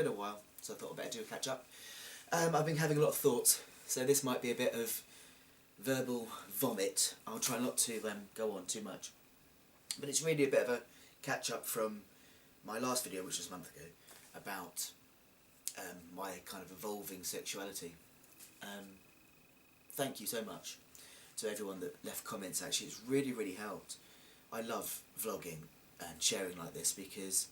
been a while, so I thought I'd better do a catch up. I've been having a lot of thoughts, so this might be a bit of verbal vomit. I'll try not to go on too much. But it's really a bit of a catch up from my last video, which was a month ago, about my kind of evolving sexuality. Thank you so much to everyone that left comments. Actually, it's really, really helped. I love vlogging and sharing like this because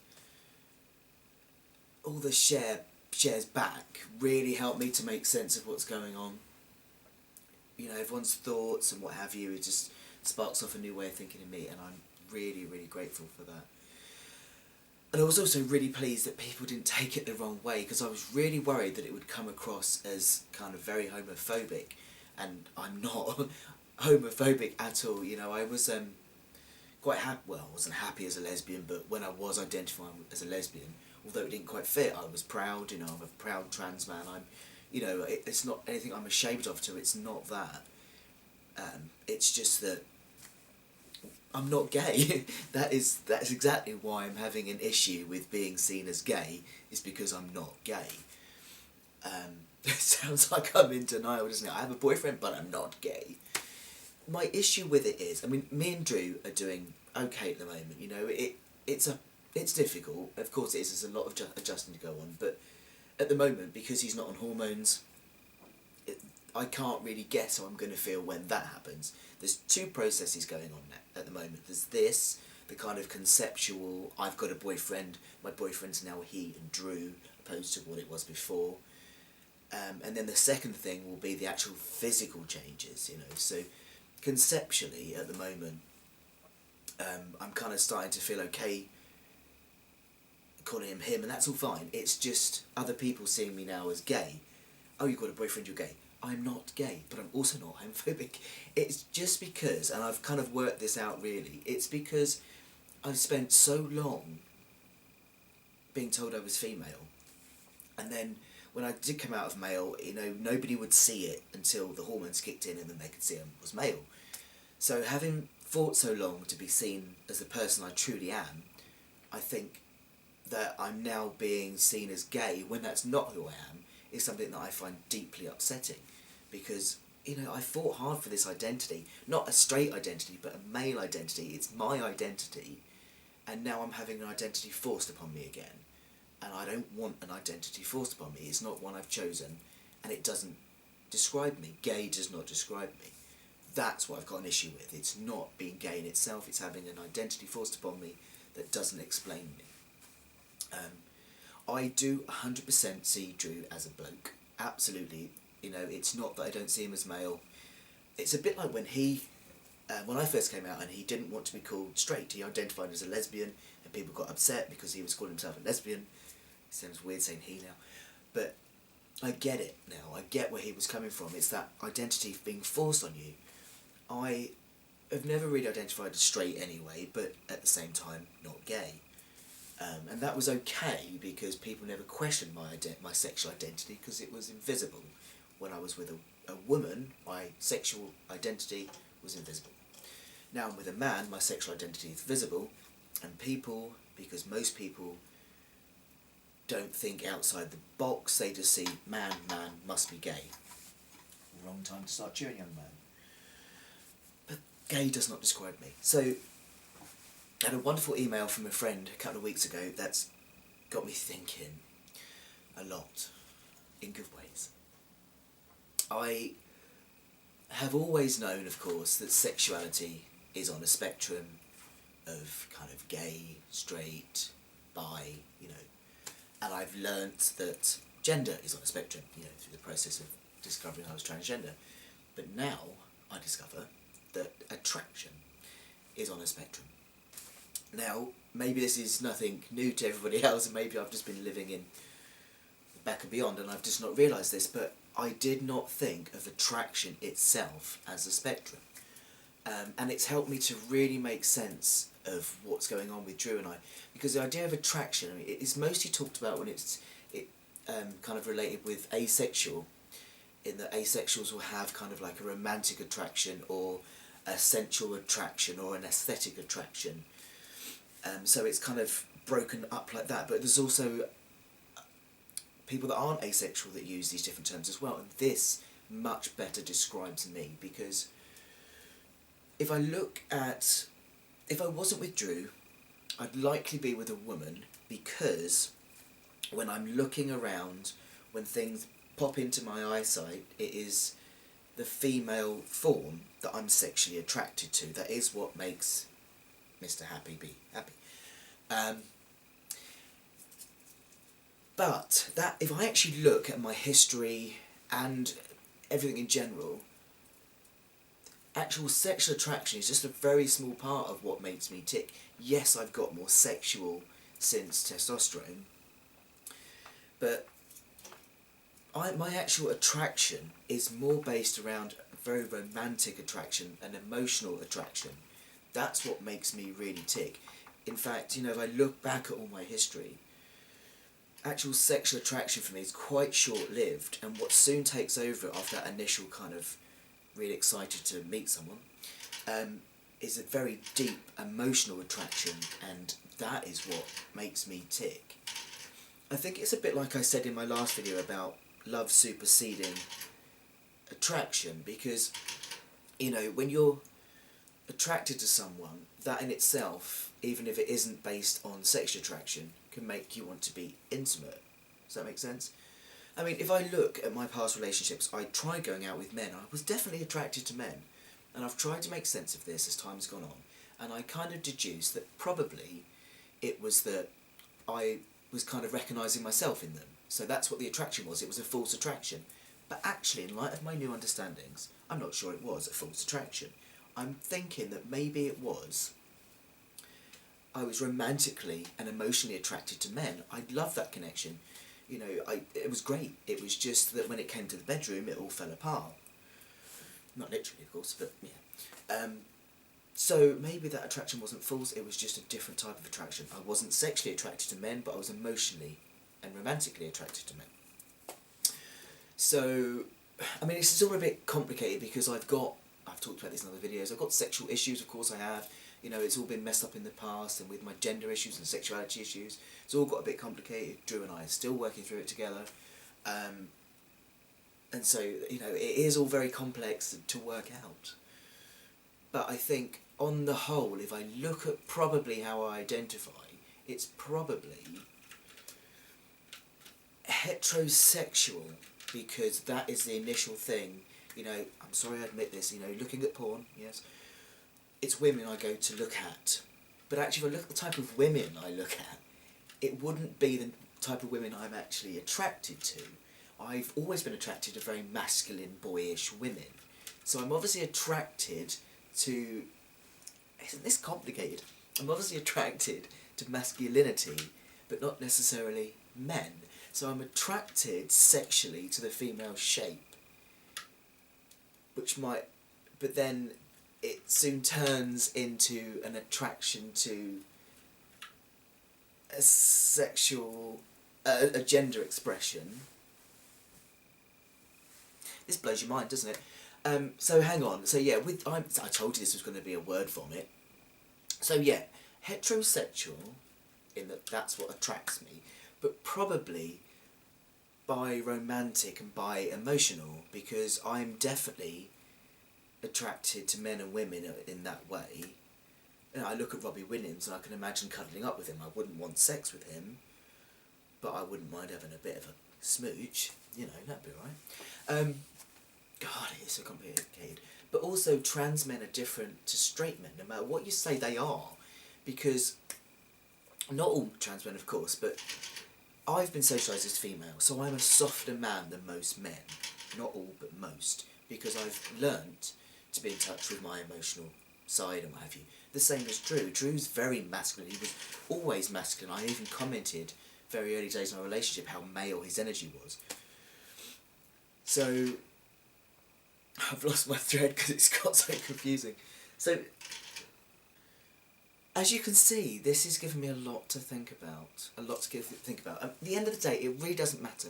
all the shares back really help me to make sense of what's going on. You know, everyone's thoughts and what have you, it just sparks off a new way of thinking in me, and I'm really, really grateful for that. And I was also really pleased that people didn't take it the wrong way, because I was really worried that it would come across as kind of very homophobic, and I'm not homophobic at all. You know, I was quite happy, well, I wasn't happy as a lesbian, but when I was identifying as a lesbian, although it didn't quite fit, I was proud. You know, I'm a proud trans man. You know, it's not anything I'm ashamed of to. It's not that. It's just that I'm not gay. That's exactly why I'm having an issue with being seen as gay, is because I'm not gay. It sounds like I'm in denial, doesn't it? I have a boyfriend, but I'm not gay. My issue with it is, I mean, me and Drew are doing okay at the moment. You know, it's difficult. Of course it is. There's a lot of adjusting to go on, but at the moment, because he's not on hormones, I can't really guess how I'm going to feel when that happens. There's two processes going on at the moment. There's this, the kind of conceptual, I've got a boyfriend, my boyfriend's now he and Drew, opposed to what it was before. And then the second thing will be the actual physical changes, you know. So conceptually, at the moment, I'm kind of starting to feel okay calling him him, and that's all fine. It's just other people seeing me now as gay. Oh, you've got a boyfriend, you're gay. I'm not gay, but I'm also not homophobic. It's just because, and I've kind of worked this out really, it's because I've spent so long being told I was female, and then when I did come out of male, you know, nobody would see it until the hormones kicked in and then they could see I was male. So having fought so long to be seen as the person I truly am, I think that I'm now being seen as gay when that's not who I am is something that I find deeply upsetting, because, you know, I fought hard for this identity, not a straight identity but a male identity. It's my identity, and now I'm having an identity forced upon me again, and I don't want an identity forced upon me. It's not one I've chosen, and it doesn't describe me. Gay does not describe me. That's what I've got an issue with. It's not being gay in itself, it's having an identity forced upon me that doesn't explain me. I do 100% see Drew as a bloke, absolutely. You know, it's not that I don't see him as male. It's a bit like when when I first came out and he didn't want to be called straight. He identified as a lesbian, and people got upset because he was calling himself a lesbian. It sounds weird saying he now, but I get it now. I get where he was coming from. It's that identity being forced on you. I have never really identified as straight anyway, but at the same time, not gay. And that was okay because people never questioned my sexual identity because it was invisible. When I was with a woman, my sexual identity was invisible. Now I'm with a man, my sexual identity is visible, and people, because most people don't think outside the box, they just see man, must be gay. Wrong time to start cheering, young man. But gay does not describe me. So I had a wonderful email from a friend a couple of weeks ago that's got me thinking a lot, in good ways. I have always known, of course, that sexuality is on a spectrum of kind of gay, straight, bi, you know, and I've learnt that gender is on a spectrum, you know, through the process of discovering I was transgender. But now I discover that attraction is on a spectrum. Now, maybe this is nothing new to everybody else, and maybe I've just been living in the back and beyond and I've just not realised this, but I did not think of attraction itself as a spectrum. And it's helped me to really make sense of what's going on with Drew and I, because the idea of attraction, I mean, it is mostly talked about when it's kind of related with asexual, in that asexuals will have kind of like a romantic attraction or a sensual attraction or an aesthetic attraction. So it's kind of broken up like that, but there's also people that aren't asexual that use these different terms as well, and this much better describes me, because if I wasn't with Drew, I'd likely be with a woman, because when I'm looking around, when things pop into my eyesight, it is the female form that I'm sexually attracted to. That is what makes Mr. Happy be happy. But that, if I actually look at my history and everything in general, actual sexual attraction is just a very small part of what makes me tick. Yes, I've got more sexual since testosterone, but my actual attraction is more based around a very romantic attraction, an emotional attraction. That's what makes me really tick. In fact, you know, if I look back at all my history, actual sexual attraction for me is quite short-lived, and what soon takes over after that initial kind of really excited to meet someone is a very deep emotional attraction, and that is what makes me tick. I think it's a bit like I said in my last video about love superseding attraction, because, you know, when you're attracted to someone, that in itself, even if it isn't based on sexual attraction, can make you want to be intimate. Does that make sense? I mean, if I look at my past relationships, I tried going out with men. I was definitely attracted to men, and I've tried to make sense of this as time's gone on, and I kind of deduced that probably it was that I was kind of recognising myself in them. So that's what the attraction was. It was a false attraction. But actually, in light of my new understandings, I'm not sure it was a false attraction. I'm thinking that maybe it was. I was romantically and emotionally attracted to men. I loved that connection. You know, it was great. It was just that when it came to the bedroom, it all fell apart. Not literally, of course, but yeah. So maybe that attraction wasn't false, it was just a different type of attraction. I wasn't sexually attracted to men, but I was emotionally and romantically attracted to men. So, I mean, it's all a bit complicated because I've talked about this in other videos, I've got sexual issues, of course I have. You know, it's all been messed up in the past, and with my gender issues and sexuality issues, it's all got a bit complicated. Drew and I are still working through it together. And so, you know, it is all very complex to work out. But I think, on the whole, if I look at probably how I identify, it's probably heterosexual, because that is the initial thing. You know, I'm sorry I admit this, you know, looking at porn, yes, it's women I go to look at. But actually, if I look at the type of women I look at, it wouldn't be the type of women I'm actually attracted to. I've always been attracted to very masculine, boyish women. So I'm obviously attracted to... Isn't this complicated? I'm obviously attracted to masculinity, but not necessarily men. So I'm attracted sexually to the female shape, which might... But then it soon turns into an attraction to a sexual... a gender expression. This blows your mind, doesn't it? So hang on. So yeah, I told you this was going to be a word vomit. So yeah, heterosexual, in that that's what attracts me, but probably bi romantic and bi emotional, because I'm definitely attracted to men and women in that way. You know, I look at Robbie Williams and I can imagine cuddling up with him. I wouldn't want sex with him, but I wouldn't mind having a bit of a smooch. You know, that'd be alright. God, it is so complicated. But also, trans men are different to straight men, no matter what you say they are. Because, not all trans men, of course, but I've been socialised as female, so I'm a softer man than most men. Not all, but most. Because I've learnt to be in touch with my emotional side and what have you. The same as Drew. Drew's very masculine. He was always masculine. I even commented very early days in our relationship how male his energy was. So... I've lost my thread because it's got so confusing. So, as you can see, this has given me a lot to think about. At the end of the day, it really doesn't matter.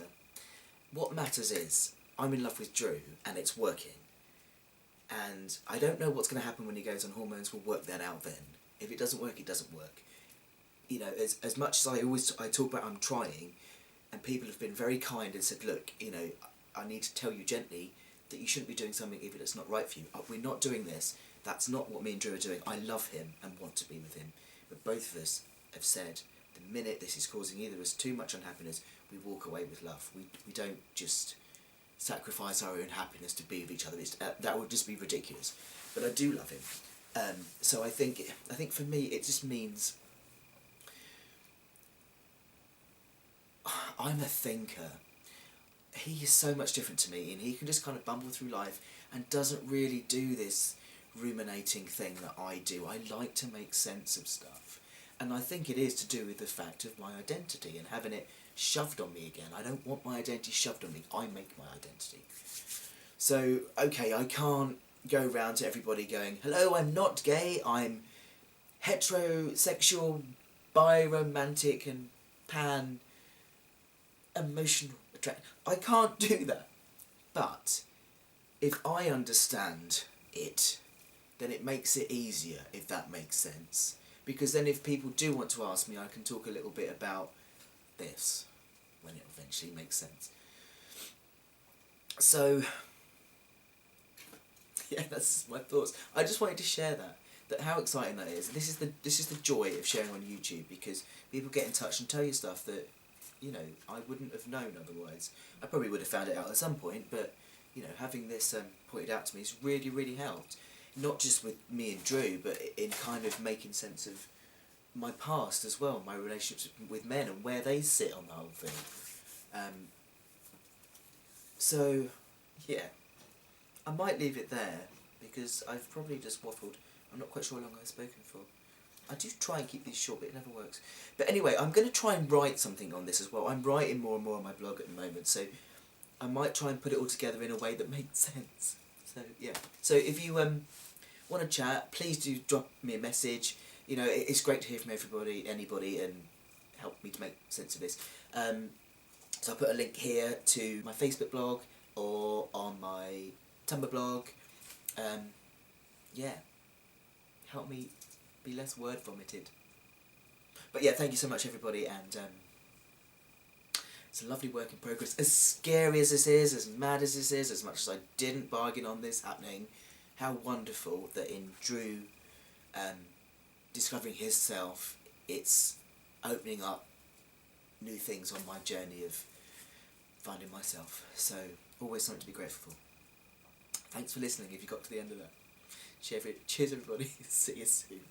What matters is, I'm in love with Drew, and it's working. And I don't know what's going to happen when he goes on hormones. We'll work that out then. If it doesn't work, it doesn't work. You know, as much as I talk about I'm trying, and people have been very kind and said, look, you know, I need to tell you gently that you shouldn't be doing something if it's not right for you. We're not doing this. That's not what me and Drew are doing. I love him and want to be with him. But both of us have said, the minute this is causing either of us too much unhappiness, we walk away with love. We don't just sacrifice our own happiness to be with each other. That would just be ridiculous. But I do love him. So I think for me it just means I'm a thinker. He is so much different to me, and he can just kind of bumble through life and doesn't really do this ruminating thing that I do. I like to make sense of stuff, and I think it is to do with the fact of my identity and having it shoved on me again. I don't want my identity shoved on me. I make my identity. So, okay, I can't go round to everybody going, hello, I'm not gay, I'm heterosexual, bi-romantic and pan-emotional attract. I can't do that. But if I understand it, then it makes it easier, if that makes sense. Because then if people do want to ask me, I can talk a little bit about this when it eventually makes sense. So, yeah, that's my thoughts. I just wanted to share that how exciting that is. This is the joy of sharing on YouTube, because people get in touch and tell you stuff that, you know, I wouldn't have known otherwise. I probably would have found it out at some point, but, you know, having this pointed out to me has really, really helped. Not just with me and Drew, but in kind of making sense of my past as well, my relationships with men and where they sit on the whole thing. So, yeah, I might leave it there, because I've probably just waffled. I'm not quite sure how long I've spoken for. I do try and keep these short, but it never works. But anyway, I'm going to try and write something on this as well. I'm writing more and more on my blog at the moment, so I might try and put it all together in a way that makes sense. So, yeah. So if you want to chat, please do drop me a message. You know, it's great to hear from anybody, and help me to make sense of this. So I'll put a link here to my Facebook blog or on my Tumblr blog. Yeah, help me be less word vomited. But yeah, thank you so much everybody, and it's a lovely work in progress. As scary as this is, as mad as this is, as much as I didn't bargain on this happening, how wonderful that in Drew discovering his self, it's opening up new things on my journey of finding myself. So, always something to be grateful for. Thanks for listening if you got to the end of that. Cheers everybody, see you soon.